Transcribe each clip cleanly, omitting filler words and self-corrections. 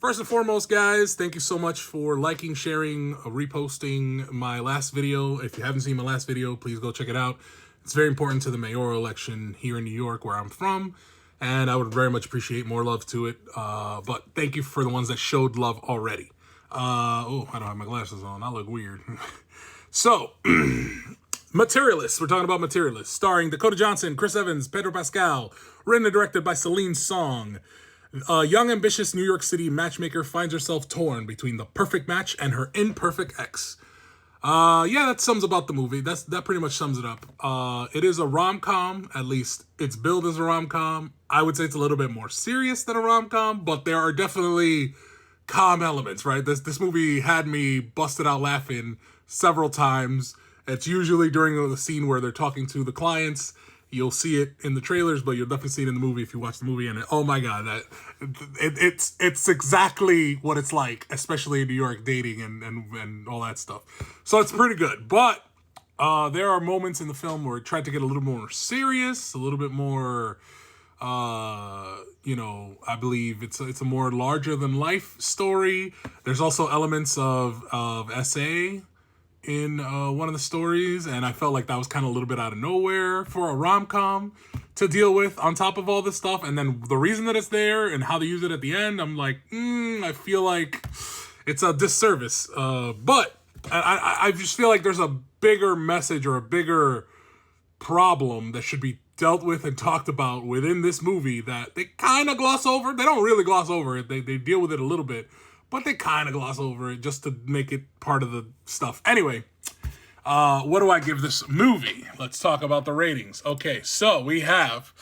First and foremost, guys, thank you so much for liking, sharing, reposting my last video. If you haven't seen my last video, please go check it out. It's very important to the mayoral election here in New York, where I'm from, and I would very much appreciate more love to it. But thank you for the ones that showed love already. Oh, I don't have my glasses on. I look weird. So, Materialist. We're talking about Materialist, starring Dakota Johnson, Chris Evans, Pedro Pascal, written and directed by Celine Song. A young, ambitious New York City matchmaker finds herself torn between the perfect match and her imperfect ex. Yeah, that sums about the movie. That pretty much sums it up. It is a rom-com, at least it's billed as a rom-com. I would say it's a little bit more serious than a rom-com, but there are definitely calm elements, right? This movie had me busted out laughing several times. It's usually during the scene where they're talking to the clients. You'll see it in the trailers, but you'll definitely see it in the movie if you watch the movie. And oh my god, it's exactly what it's like, especially in New York, dating and all that stuff. So it's pretty good. But there are moments in the film where it tried to get a little more serious, a little bit more. I believe it's a more larger than life story. There's also elements of SA in one of the stories, and I felt like that was kind of a little bit out of nowhere for a rom-com to deal with on top of all this stuff. And then the reason that it's there and how they use it at the end, I'm like, I feel like it's a disservice. But I just feel like there's a bigger message or a bigger problem that should be dealt with and talked about within this movie that they kind of gloss over. They don't really gloss over it. They deal with it a little bit, but they kind of gloss over it just to make it part of the stuff. Anyway, what do I give this movie? Let's talk about the ratings. Okay, so we have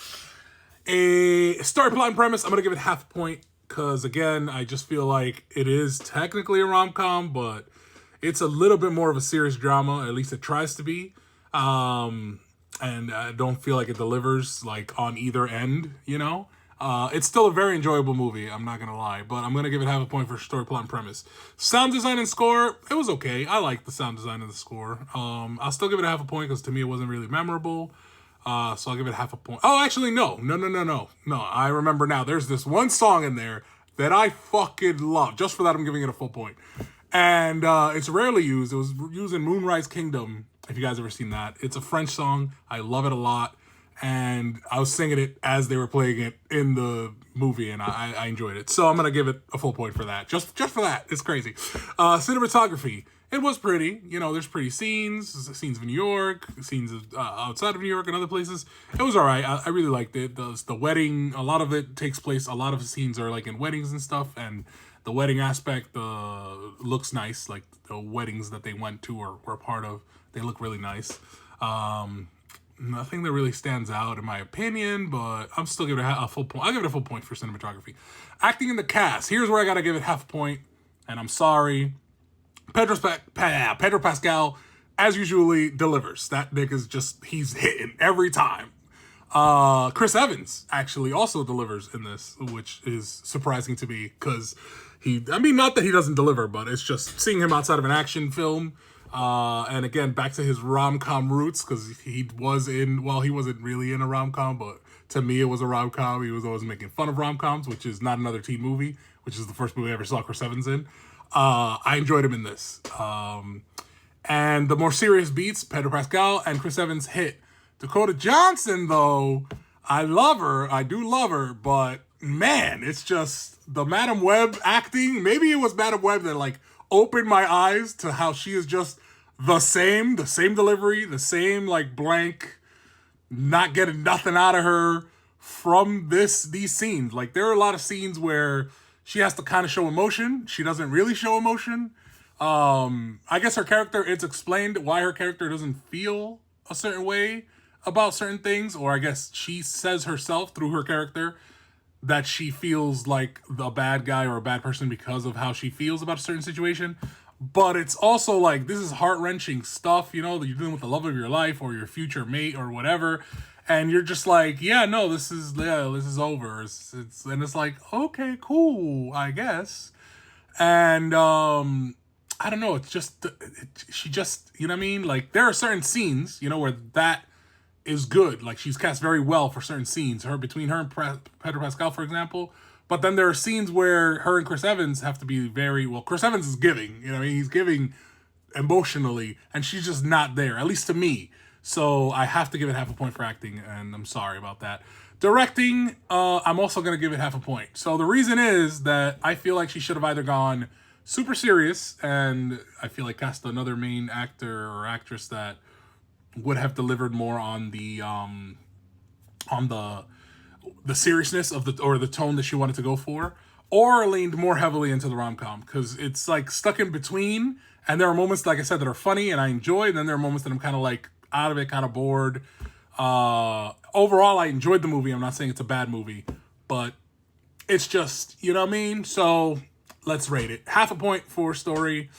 a story, plot, and premise. I'm going to give it half a point because, again, I just feel like it is technically a rom-com, but it's a little bit more of a serious drama. At least it tries to be. And I don't feel like it delivers like on either end, you know? It's still a very enjoyable movie, I'm not going to lie, but I'm going to give it half a point for story, plot, and premise. Sound design and score, it was okay. I liked the sound design and the score. I'll still give it a half a point because to me it wasn't really memorable. So I'll give it half a point. Oh, actually, no. I remember now. There's this one song in there that I fucking love. Just for that, I'm giving it a full point. And it's rarely used. It was used in Moonrise Kingdom, if you guys ever seen that. It's a French song. I love it a lot. And I was singing it as they were playing it in the movie, and I enjoyed it. So I'm going to give it a full point for that. Just for that. It's crazy. Cinematography. It was pretty. You know, there's pretty scenes of New York, scenes outside of New York and other places. It was all right. I really liked it. The wedding, a lot of it takes place, a lot of the scenes are like in weddings and stuff, and the wedding aspect looks nice. Like the weddings that they went to or were a part of, they look really nice. Nothing that really stands out in my opinion, but I'm still giving it a full point. I'll give it a full point for cinematography. Acting in the cast. Here's where I gotta give it half a point, and I'm sorry. Pedro Pascal, as usually, delivers. That nigga's he's hitting every time. Chris Evans actually also delivers in this, which is surprising to me because not that he doesn't deliver, but it's just seeing him outside of an action film. And again, back to his rom-com roots, because he wasn't really in a rom-com, but to me it was a rom-com. He was always making fun of rom-coms, which is not another teen movie, which is the first movie I ever saw Chris Evans in. I enjoyed him in this. And the more serious beats, Pedro Pascal and Chris Evans hit. Dakota Johnson, though, I love her. I do love her, but man, it's just the Madam Web acting. Maybe it was Madam Web that like opened my eyes to how she is just the same delivery, the same like blank, not getting nothing out of her from these scenes. Like there are a lot of scenes where she has to kind of show emotion. She doesn't really show emotion. I guess her character, it's explained why her character doesn't feel a certain way about certain things, or I guess she says herself through her character that she feels like a bad guy or a bad person because of how she feels about a certain situation. But it's also like, this is heart-wrenching stuff, you know, that you're dealing with the love of your life or your future mate or whatever. And you're just like, this is over. It's like, okay, cool, I guess. And, I don't know, it's just, she just, you know what I mean? Like, there are certain scenes, you know, where that is good. Like, she's cast very well for certain scenes. Between her and Pedro Pascal, for example, But then there are scenes where her and Chris Evans have to be very, well, Chris Evans is giving, you know what I mean? He's giving emotionally, and she's just not there, at least to me. So I have to give it half a point for acting, and I'm sorry about that. Directing, I'm also going to give it half a point. So the reason is that I feel like she should have either gone super serious, and I feel like cast another main actor or actress that would have delivered more on the seriousness of the tone that she wanted to go for, or leaned more heavily into the rom-com, because it's like stuck in between, and there are moments, like I said, that are funny and I enjoy, and then there are moments that I'm kind of like out of it, kind of bored. Overall, I enjoyed the movie. I'm not saying it's a bad movie, but it's just, you know what I mean? So let's rate it. Half a point for story,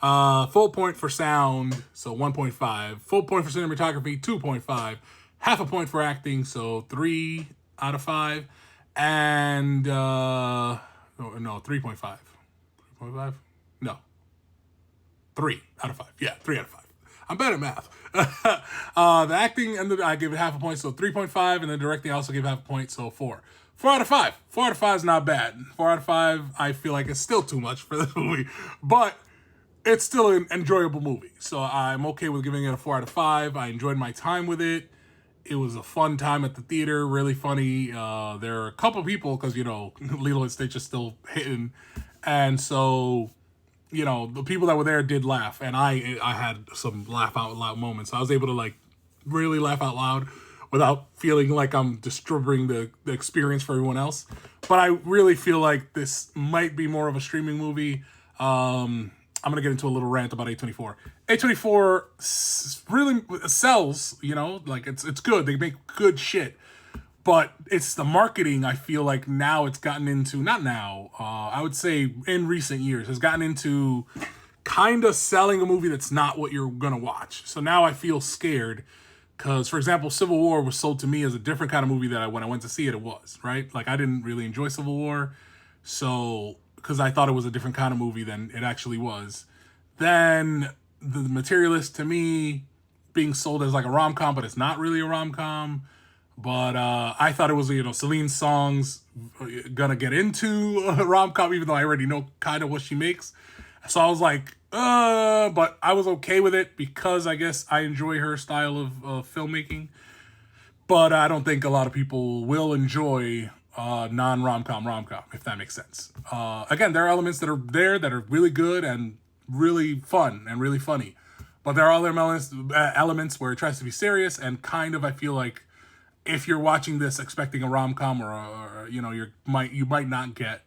full point for sound, so 1.5. Full point for cinematography, 2.5. Half a point for acting, so 3 out of 5. And, no, 3.5. 3.5? No. 3 out of 5. Yeah, 3 out of 5. I'm bad at math. The acting, and I give it half a point, so 3.5, and the directing I also give half a point, so 4. 4 out of 5. 4 out of 5 is not bad. 4 out of 5, I feel like it's still too much for this movie, but it's still an enjoyable movie. So I'm okay with giving it a 4 out of 5. I enjoyed my time with it. It was a fun time at the theater, really funny. There are a couple people, because, you know, Lilo and Stitch is still hitting, and so, you know, the people that were there did laugh, and I had some laugh out loud moments. I was able to like really laugh out loud without feeling like I'm disturbing the experience for everyone else. But I really feel like this might be more of a streaming movie. I'm gonna get into a little rant about A24. A24 really sells, you know, like it's good. They make good shit. But it's the marketing, I feel like now it's gotten into, not now, I would say in recent years, has gotten into kind of selling a movie that's not what you're going to watch. So now I feel scared because, for example, Civil War was sold to me as a different kind of movie that when I went to see it, it was, right? Like I didn't really enjoy Civil War, so, because I thought it was a different kind of movie than it actually was. Then The Materialist, to me, being sold as like a rom-com, but it's not really a rom-com. But I thought it was, you know, Celine Song's gonna get into a rom-com, even though I already know kind of what she makes. So I was like, but I was okay with it because I guess I enjoy her style of filmmaking. But I don't think a lot of people will enjoy non-rom-com, if that makes sense. Again, there are elements that are there that are really good and really fun and really funny. But there are other elements where it tries to be serious, and kind of, I feel like, if you're watching this expecting a rom-com or you know, you might not get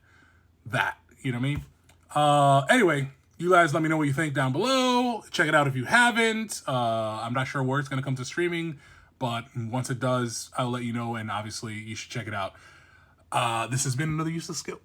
that. You know what I mean? Anyway, you guys let me know what you think down below. Check it out if you haven't. I'm not sure where it's going to come to streaming, but once it does, I'll let you know, and obviously you should check it out. This has been another Useless Skill.